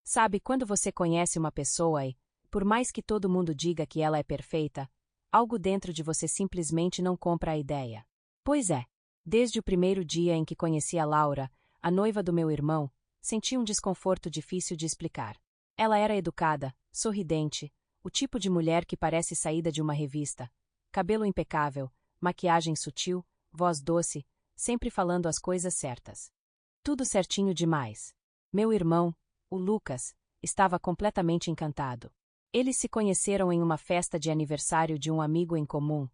Sabe, quando você conhece uma pessoa e, por mais que todo mundo diga que ela é perfeita, algo dentro de você simplesmente não compra a ideia. Pois é, desde o primeiro dia em que conheci a Laura, a noiva do meu irmão, senti um desconforto difícil de explicar. Ela era educada, sorridente, o tipo de mulher que parece saída de uma revista. Cabelo impecável, maquiagem sutil, voz doce, sempre falando as coisas certas. Tudo certinho demais. Meu irmão, o Lucas, estava completamente encantado. Eles se conheceram em uma festa de aniversário de um amigo em comum,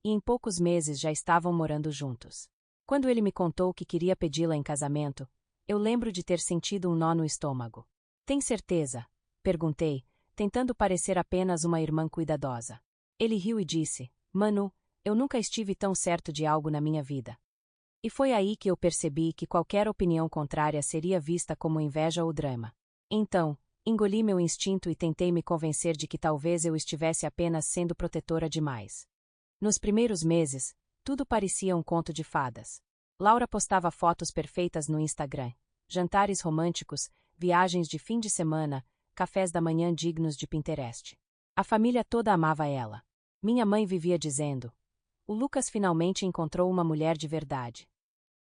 e em poucos meses já estavam morando juntos. Quando ele me contou que queria pedi-la em casamento, eu lembro de ter sentido um nó no estômago. Tem certeza? Perguntei, tentando parecer apenas uma irmã cuidadosa. Ele riu e disse, Manu, eu nunca estive tão certo de algo na minha vida. E foi aí que eu percebi que qualquer opinião contrária seria vista como inveja ou drama. Então, engoli meu instinto e tentei me convencer de que talvez eu estivesse apenas sendo protetora demais. Nos primeiros meses, tudo parecia um conto de fadas. Laura postava fotos perfeitas no Instagram, jantares românticos, viagens de fim de semana, cafés da manhã dignos de Pinterest. A família toda amava ela. Minha mãe vivia dizendo: o Lucas finalmente encontrou uma mulher de verdade.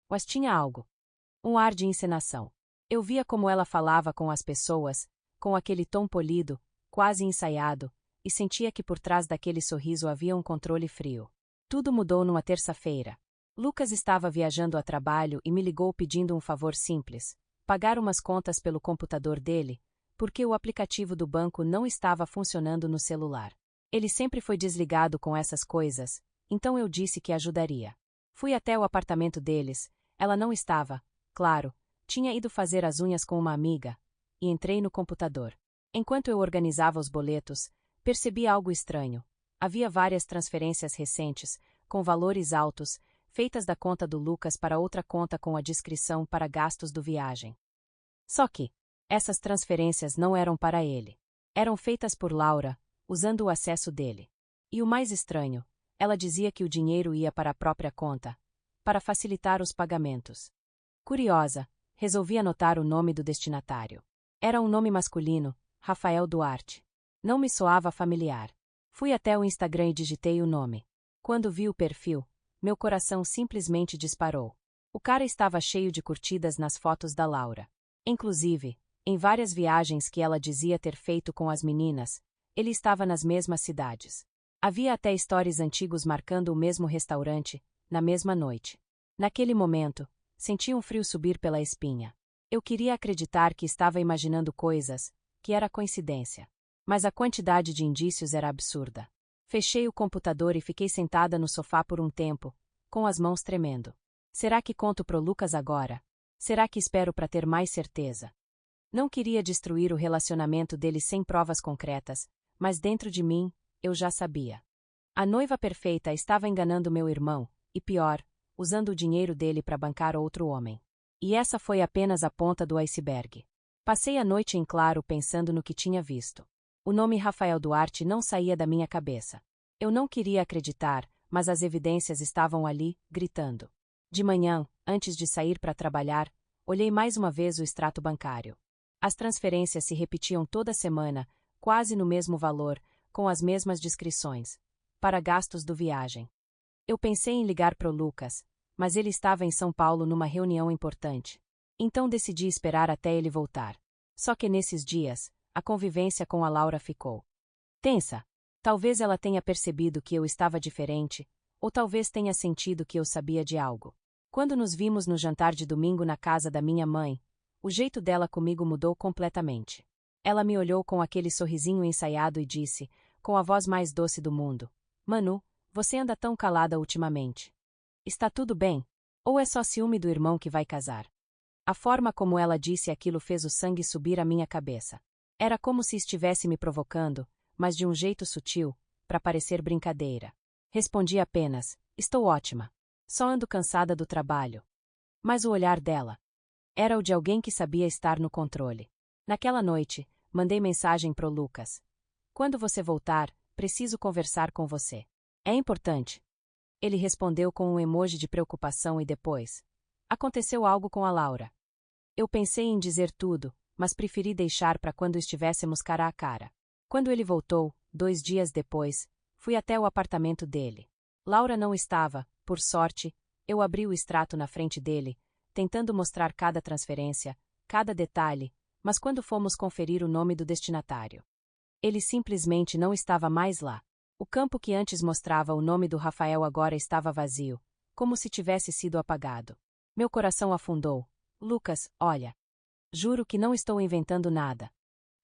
Mas tinha algo. Um ar de encenação. Eu via como ela falava com as pessoas, com aquele tom polido, quase ensaiado, e sentia que por trás daquele sorriso havia um controle frio. Tudo mudou numa terça-feira. Lucas estava viajando a trabalho e me ligou pedindo um favor simples: pagar umas contas pelo computador dele, porque o aplicativo do banco não estava funcionando no celular. Ele sempre foi desligado com essas coisas, então eu disse que ajudaria. Fui até o apartamento deles, ela não estava, claro, tinha ido fazer as unhas com uma amiga, e entrei no computador. Enquanto eu organizava os boletos, percebi algo estranho. Havia várias transferências recentes, com valores altos, feitas da conta do Lucas para outra conta com a descrição para gastos do viagem. Só que, essas transferências não eram para ele. Eram feitas por Laura, usando o acesso dele. E o mais estranho, ela dizia que o dinheiro ia para a própria conta, para facilitar os pagamentos. Curiosa, resolvi anotar o nome do destinatário. Era um nome masculino, Rafael Duarte. Não me soava familiar. Fui até o Instagram e digitei o nome. Quando vi o perfil, meu coração simplesmente disparou. O cara estava cheio de curtidas nas fotos da Laura. Inclusive, em várias viagens que ela dizia ter feito com as meninas, ele estava nas mesmas cidades. Havia até stories antigos marcando o mesmo restaurante, na mesma noite. Naquele momento, senti um frio subir pela espinha. Eu queria acreditar que estava imaginando coisas, que era coincidência. Mas a quantidade de indícios era absurda. Fechei o computador e fiquei sentada no sofá por um tempo, com as mãos tremendo. Será que conto pro Lucas agora? Será que espero para ter mais certeza? Não queria destruir o relacionamento deles sem provas concretas, mas dentro de mim, eu já sabia. A noiva perfeita estava enganando meu irmão, e pior, usando o dinheiro dele para bancar outro homem. E essa foi apenas a ponta do iceberg. Passei a noite em claro pensando no que tinha visto. O nome Rafael Duarte não saía da minha cabeça. Eu não queria acreditar, mas as evidências estavam ali, gritando. De manhã, antes de sair para trabalhar, olhei mais uma vez o extrato bancário. As transferências se repetiam toda semana, quase no mesmo valor, com as mesmas descrições. Para gastos do viagem. Eu pensei em ligar pro Lucas, mas ele estava em São Paulo numa reunião importante. Então decidi esperar até ele voltar. Só que nesses dias, a convivência com a Laura ficou tensa. Talvez ela tenha percebido que eu estava diferente, ou talvez tenha sentido que eu sabia de algo. Quando nos vimos no jantar de domingo na casa da minha mãe, o jeito dela comigo mudou completamente. Ela me olhou com aquele sorrisinho ensaiado e disse, com a voz mais doce do mundo: Manu, você anda tão calada ultimamente. Está tudo bem? Ou é só ciúme do irmão que vai casar? A forma como ela disse aquilo fez o sangue subir à minha cabeça. Era como se estivesse me provocando, mas de um jeito sutil, para parecer brincadeira. Respondi apenas: estou ótima. Só ando cansada do trabalho. Mas o olhar dela era o de alguém que sabia estar no controle. Naquela noite, mandei mensagem pro Lucas: quando você voltar, preciso conversar com você. É importante. Ele respondeu com um emoji de preocupação e depois: aconteceu algo com a Laura. Eu pensei em dizer tudo, mas preferi deixar para quando estivéssemos cara a cara. Quando ele voltou, 2 dias depois, fui até o apartamento dele. Laura não estava, por sorte. Eu abri o extrato na frente dele, tentando mostrar cada transferência, cada detalhe, mas quando fomos conferir o nome do destinatário, ele simplesmente não estava mais lá. O campo que antes mostrava o nome do Rafael agora estava vazio, como se tivesse sido apagado. Meu coração afundou. Lucas, olha. Juro que não estou inventando nada.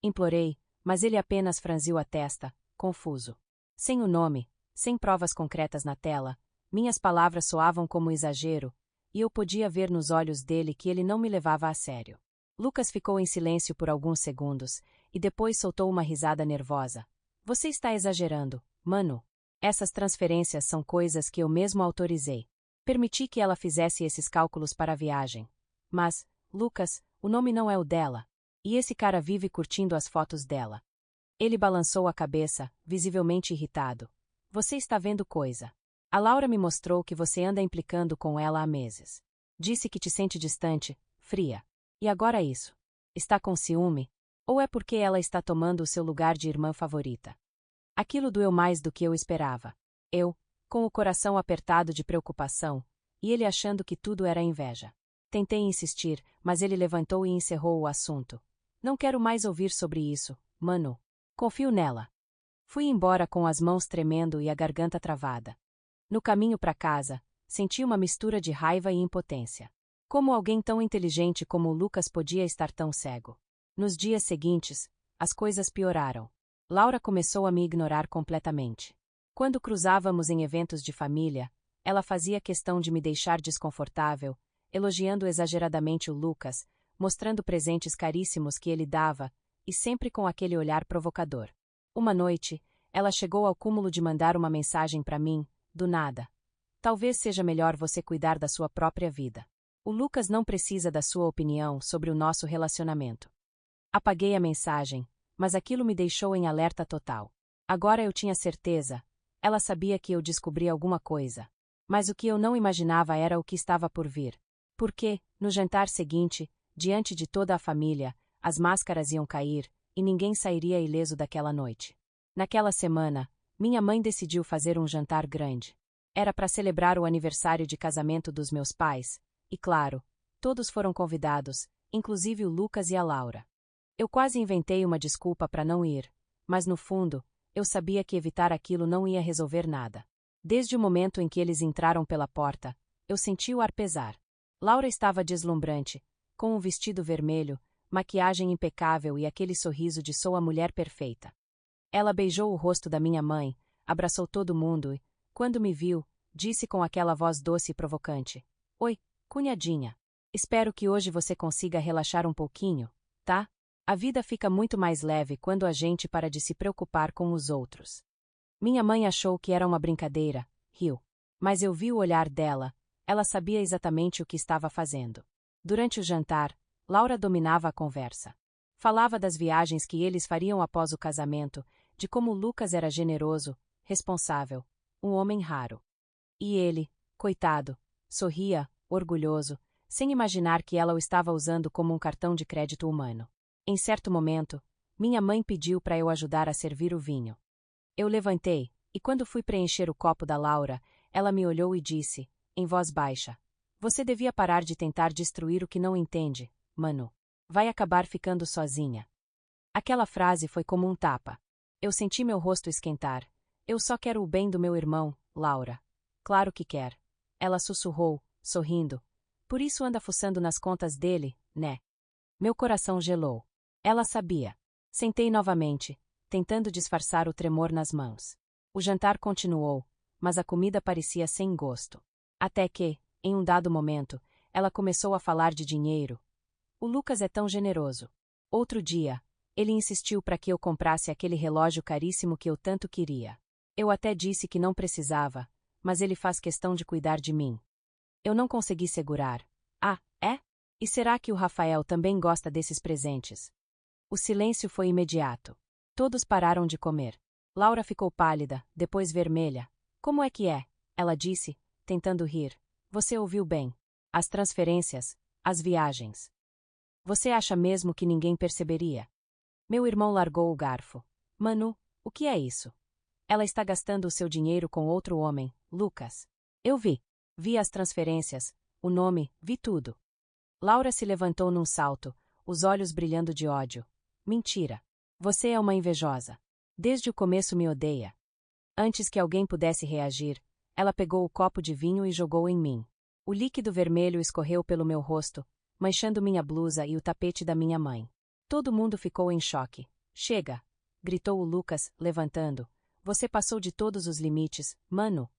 Implorei, mas ele apenas franziu a testa, confuso. Sem o nome, sem provas concretas na tela, minhas palavras soavam como exagero, e eu podia ver nos olhos dele que ele não me levava a sério. Lucas ficou em silêncio por alguns segundos, e depois soltou uma risada nervosa. Você está exagerando, Manu. Essas transferências são coisas que eu mesmo autorizei. Permiti que ela fizesse esses cálculos para a viagem. Mas, Lucas, o nome não é o dela. E esse cara vive curtindo as fotos dela. Ele balançou a cabeça, visivelmente irritado. Você está vendo coisa. A Laura me mostrou que você anda implicando com ela há meses. Disse que te sente distante, fria. E agora isso. Está com ciúme? Ou é porque ela está tomando o seu lugar de irmã favorita? Aquilo doeu mais do que eu esperava. Eu, com o coração apertado de preocupação, e ele achando que tudo era inveja. Tentei insistir, mas ele levantou e encerrou o assunto. Não quero mais ouvir sobre isso, Manu. Confio nela. Fui embora com as mãos tremendo e a garganta travada. No caminho para casa, senti uma mistura de raiva e impotência. Como alguém tão inteligente como o Lucas podia estar tão cego? Nos dias seguintes, as coisas pioraram. Laura começou a me ignorar completamente. Quando cruzávamos em eventos de família, ela fazia questão de me deixar desconfortável, elogiando exageradamente o Lucas, mostrando presentes caríssimos que ele dava, e sempre com aquele olhar provocador. Uma noite, ela chegou ao cúmulo de mandar uma mensagem para mim, do nada. Talvez seja melhor você cuidar da sua própria vida. O Lucas não precisa da sua opinião sobre o nosso relacionamento. Apaguei a mensagem, mas aquilo me deixou em alerta total. Agora eu tinha certeza. Ela sabia que eu descobri alguma coisa. Mas o que eu não imaginava era o que estava por vir. Porque, no jantar seguinte, diante de toda a família, as máscaras iam cair, e ninguém sairia ileso daquela noite. Naquela semana, minha mãe decidiu fazer um jantar grande. Era para celebrar o aniversário de casamento dos meus pais, e claro, todos foram convidados, inclusive o Lucas e a Laura. Eu quase inventei uma desculpa para não ir, mas no fundo, eu sabia que evitar aquilo não ia resolver nada. Desde o momento em que eles entraram pela porta, eu senti o ar pesar. Laura estava deslumbrante, com um vestido vermelho, maquiagem impecável e aquele sorriso de sou a mulher perfeita. Ela beijou o rosto da minha mãe, abraçou todo mundo e, quando me viu, disse com aquela voz doce e provocante: Oi, cunhadinha. Espero que hoje você consiga relaxar um pouquinho, tá? A vida fica muito mais leve quando a gente para de se preocupar com os outros. Minha mãe achou que era uma brincadeira, riu. Mas eu vi o olhar dela, ela sabia exatamente o que estava fazendo. Durante o jantar, Laura dominava a conversa. Falava das viagens que eles fariam após o casamento, de como Lucas era generoso, responsável, um homem raro. E ele, coitado, sorria, orgulhoso, sem imaginar que ela o estava usando como um cartão de crédito humano. Em certo momento, minha mãe pediu para eu ajudar a servir o vinho. Eu levantei, e quando fui preencher o copo da Laura, ela me olhou e disse, em voz baixa: Você devia parar de tentar destruir o que não entende, Manu. Vai acabar ficando sozinha. Aquela frase foi como um tapa. Eu senti meu rosto esquentar. Eu só quero o bem do meu irmão, Laura. Claro que quer. Ela sussurrou, sorrindo. Por isso anda fuçando nas contas dele, né? Meu coração gelou. Ela sabia. Sentei novamente, tentando disfarçar o tremor nas mãos. O jantar continuou, mas a comida parecia sem gosto. Até que, em um dado momento, ela começou a falar de dinheiro. O Lucas é tão generoso. Outro dia, ele insistiu para que eu comprasse aquele relógio caríssimo que eu tanto queria. Eu até disse que não precisava, mas ele faz questão de cuidar de mim. Eu não consegui segurar. Ah, é? E será que o Rafael também gosta desses presentes? O silêncio foi imediato. Todos pararam de comer. Laura ficou pálida, depois vermelha. Como é que é? Ela disse, tentando rir. Você ouviu bem. As transferências, as viagens. Você acha mesmo que ninguém perceberia? Meu irmão largou o garfo. Manu, o que é isso? Ela está gastando o seu dinheiro com outro homem, Lucas. Eu vi. Vi as transferências, o nome, vi tudo. Laura se levantou num salto, os olhos brilhando de ódio. Mentira. Você é uma invejosa. Desde o começo me odeia. Antes que alguém pudesse reagir, ela pegou o copo de vinho e jogou em mim. O líquido vermelho escorreu pelo meu rosto, manchando minha blusa e o tapete da minha mãe. Todo mundo ficou em choque. Chega! Gritou o Lucas, levantando. Você passou de todos os limites, Manu.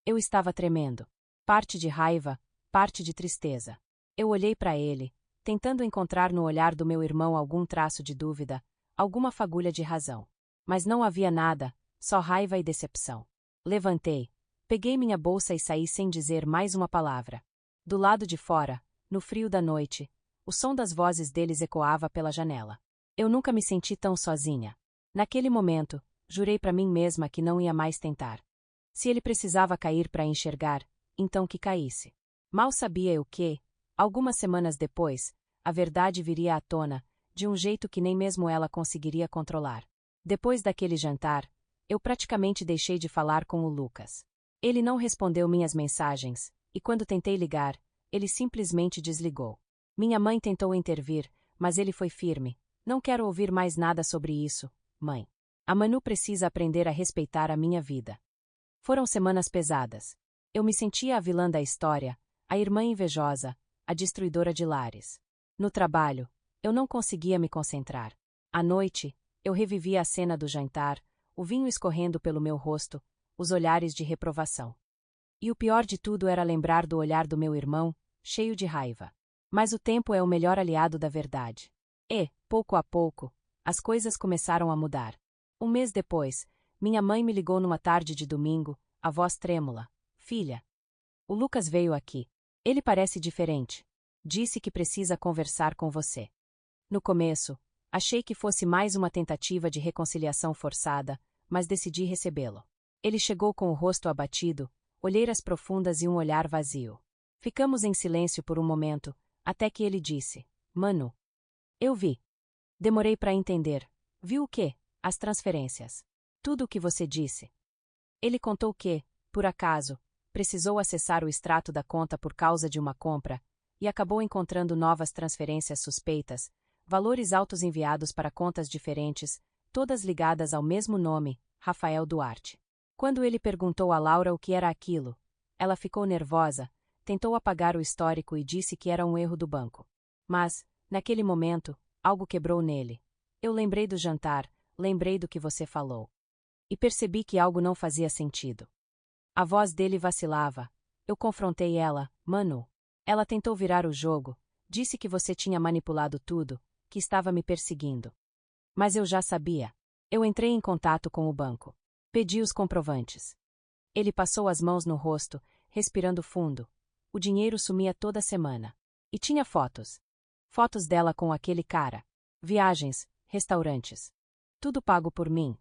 Eu estava tremendo. Parte de raiva, parte de tristeza. Eu olhei para ele, tentando encontrar no olhar do meu irmão algum traço de dúvida, alguma fagulha de razão. Mas não havia nada, só raiva e decepção. Levantei, peguei minha bolsa e saí sem dizer mais uma palavra. Do lado de fora, no frio da noite, o som das vozes deles ecoava pela janela. Eu nunca me senti tão sozinha. Naquele momento, jurei para mim mesma que não ia mais tentar. Se ele precisava cair para enxergar, então que caísse. Mal sabia eu que, algumas semanas depois, a verdade viria à tona, de um jeito que nem mesmo ela conseguiria controlar. Depois daquele jantar, eu praticamente deixei de falar com o Lucas. Ele não respondeu minhas mensagens, e quando tentei ligar, ele simplesmente desligou. Minha mãe tentou intervir, mas ele foi firme. Não quero ouvir mais nada sobre isso, mãe. A Manu precisa aprender a respeitar a minha vida. Foram semanas pesadas. Eu me sentia a vilã da história, a irmã invejosa, a destruidora de lares. No trabalho, eu não conseguia me concentrar. À noite, eu revivia a cena do jantar, o vinho escorrendo pelo meu rosto, os olhares de reprovação. E o pior de tudo era lembrar do olhar do meu irmão, cheio de raiva. Mas o tempo é o melhor aliado da verdade. E, pouco a pouco, as coisas começaram a mudar. Um mês depois, minha mãe me ligou numa tarde de domingo, a voz trêmula. Filha, o Lucas veio aqui. Ele parece diferente. Disse que precisa conversar com você. No começo, achei que fosse mais uma tentativa de reconciliação forçada, mas decidi recebê-lo. Ele chegou com o rosto abatido, olheiras profundas e um olhar vazio. Ficamos em silêncio por um momento, até que ele disse: Manu. Eu vi. Demorei para entender. Viu o quê? As transferências. Tudo o que você disse. Ele contou que, por acaso, precisou acessar o extrato da conta por causa de uma compra, e acabou encontrando novas transferências suspeitas, valores altos enviados para contas diferentes, todas ligadas ao mesmo nome, Rafael Duarte. Quando ele perguntou a Laura o que era aquilo, ela ficou nervosa, tentou apagar o histórico e disse que era um erro do banco. Mas, naquele momento, algo quebrou nele. Eu lembrei do jantar, lembrei do que você falou. E percebi que algo não fazia sentido. A voz dele vacilava. Eu confrontei ela, Manu. Ela tentou virar o jogo, disse que você tinha manipulado tudo, que estava me perseguindo. Mas eu já sabia. Eu entrei em contato com o banco. Pedi os comprovantes. Ele passou as mãos no rosto, respirando fundo. O dinheiro sumia toda semana. E tinha fotos. Fotos dela com aquele cara. Viagens, restaurantes. Tudo pago por mim.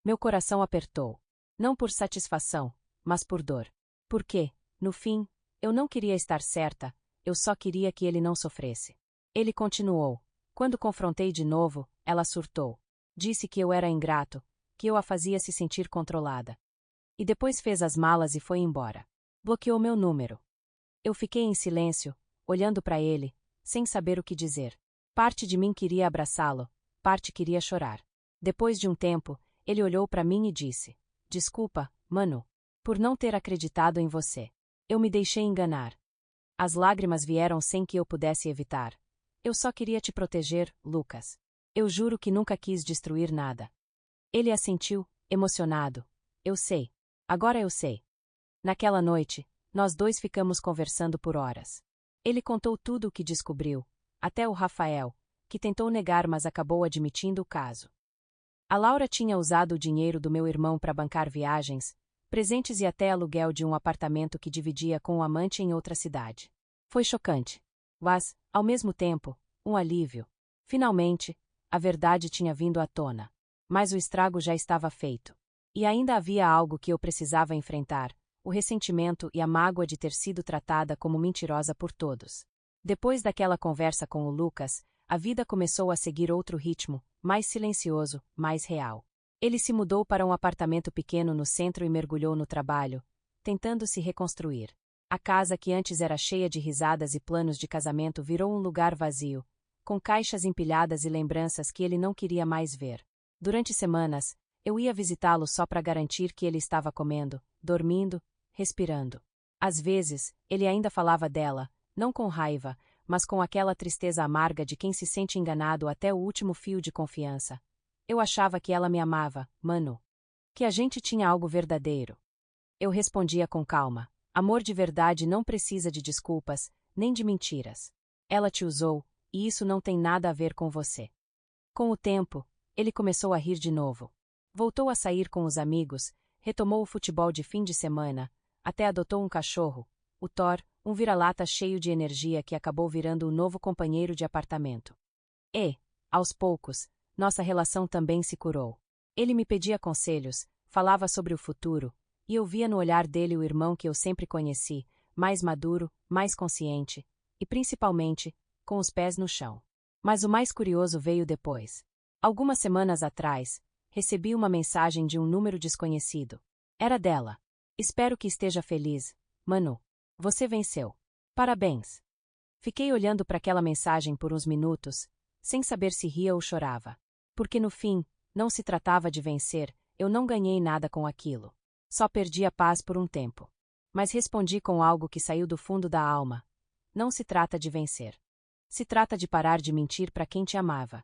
Meu coração apertou. Não por satisfação, mas por dor. Porque, no fim, eu não queria estar certa, eu só queria que ele não sofresse. Ele continuou. Quando confrontei de novo, ela surtou. Disse que eu era ingrato, que eu a fazia se sentir controlada. E depois fez as malas e foi embora. Bloqueou meu número. Eu fiquei em silêncio, olhando para ele, sem saber o que dizer. Parte de mim queria abraçá-lo, parte queria chorar. Depois de um tempo, ele olhou para mim e disse: Desculpa, Manu, por não ter acreditado em você. Eu me deixei enganar. As lágrimas vieram sem que eu pudesse evitar. Eu só queria te proteger, Lucas. Eu juro que nunca quis destruir nada. Ele assentiu, emocionado. Eu sei. Agora eu sei. Naquela noite, nós dois ficamos conversando por horas. Ele contou tudo o que descobriu, até o Rafael, que tentou negar mas acabou admitindo o caso. A Laura tinha usado o dinheiro do meu irmão para bancar viagens, presentes e até aluguel de um apartamento que dividia com um amante em outra cidade. Foi chocante. Mas, ao mesmo tempo, um alívio. Finalmente, a verdade tinha vindo à tona. Mas o estrago já estava feito. E ainda havia algo que eu precisava enfrentar, o ressentimento e a mágoa de ter sido tratada como mentirosa por todos. Depois daquela conversa com o Lucas, a vida começou a seguir outro ritmo, mais silencioso, mais real. Ele se mudou para um apartamento pequeno no centro e mergulhou no trabalho, tentando se reconstruir. A casa que antes era cheia de risadas e planos de casamento virou um lugar vazio, com caixas empilhadas e lembranças que ele não queria mais ver. Durante semanas, eu ia visitá-lo só para garantir que ele estava comendo, dormindo, respirando. Às vezes, ele ainda falava dela, não com raiva, mas com aquela tristeza amarga de quem se sente enganado até o último fio de confiança. Eu achava que ela me amava, Manu. Que a gente tinha algo verdadeiro. Eu respondia com calma. Amor de verdade não precisa de desculpas, nem de mentiras. Ela te usou, e isso não tem nada a ver com você. Com o tempo, ele começou a rir de novo. Voltou a sair com os amigos, retomou o futebol de fim de semana, até adotou um cachorro, o Thor, um vira-lata cheio de energia que acabou virando o novo companheiro de apartamento. E, aos poucos, nossa relação também se curou. Ele me pedia conselhos, falava sobre o futuro, e eu via no olhar dele o irmão que eu sempre conheci, mais maduro, mais consciente, e principalmente, com os pés no chão. Mas o mais curioso veio depois. Algumas semanas atrás, recebi uma mensagem de um número desconhecido. Era dela. Espero que esteja feliz, Manu. Você venceu. Parabéns. Fiquei olhando para aquela mensagem por uns minutos, sem saber se ria ou chorava. Porque no fim, não se tratava de vencer, eu não ganhei nada com aquilo. Só perdi a paz por um tempo. Mas respondi com algo que saiu do fundo da alma. Não se trata de vencer. Se trata de parar de mentir para quem te amava.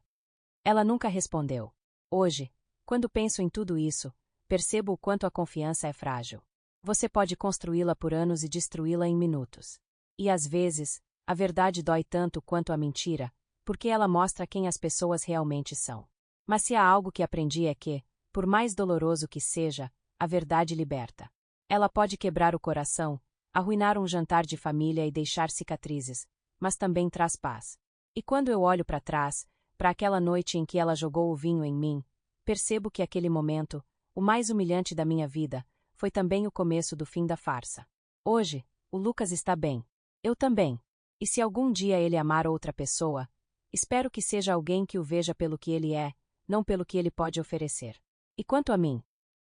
Ela nunca respondeu. Hoje, quando penso em tudo isso, percebo o quanto a confiança é frágil. Você pode construí-la por anos e destruí-la em minutos. E às vezes, a verdade dói tanto quanto a mentira, porque ela mostra quem as pessoas realmente são. Mas se há algo que aprendi é que, por mais doloroso que seja, a verdade liberta. Ela pode quebrar o coração, arruinar um jantar de família e deixar cicatrizes, mas também traz paz. E quando eu olho para trás, para aquela noite em que ela jogou o vinho em mim, percebo que aquele momento, o mais humilhante da minha vida, foi também o começo do fim da farsa. Hoje, o Lucas está bem. Eu também. E se algum dia ele amar outra pessoa, espero que seja alguém que o veja pelo que ele é, não pelo que ele pode oferecer. E quanto a mim?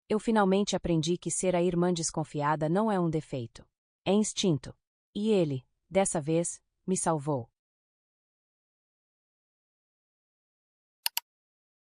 Eu finalmente aprendi que ser a irmã desconfiada não é um defeito. É instinto. E ele, dessa vez, me salvou.